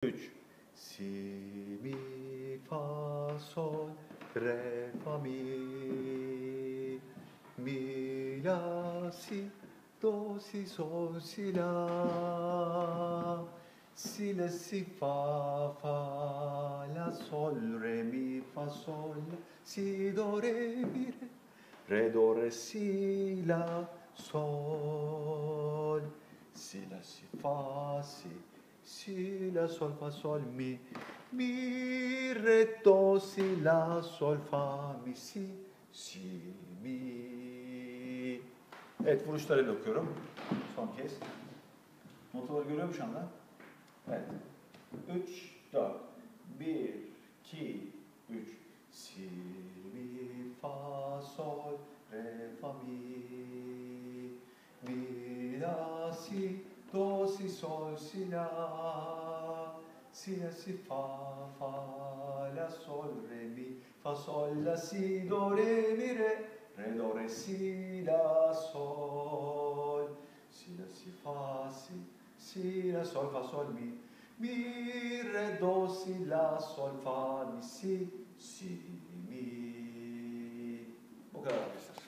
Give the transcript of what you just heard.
3. Si, mi, fa, sol, re, fa, mi. Mi, la, si, do, si, sol, si, la. Si, la, si, fa, la, sol, re, mi, fa, sol, si, do, re, mi, re, do, re, si, la, sol. Si, la, si, fa, si, la, sol, fa, sol, mi, re, do, si, la, sol, fa, mi, si, mi. Evet, vuruşlarıyla okuyorum. Son kez. Notaları görüyor musun şu anda? Evet. 3, 4. 1, 2, 3. Si, mi, fa, sol, re, fa, mi. Mi, la, si, do, si, sol, si, la. Si, la, si, fa, la, sol, re, mi, fa, sol, la, si, do, re, mi, re, do, re, si, la, sol. Si, la, si, fa, si, la, sol, fa, sol, mi, re, do, si, la, sol, fa, mi, si, mi. Bu kadar arkadaşlar.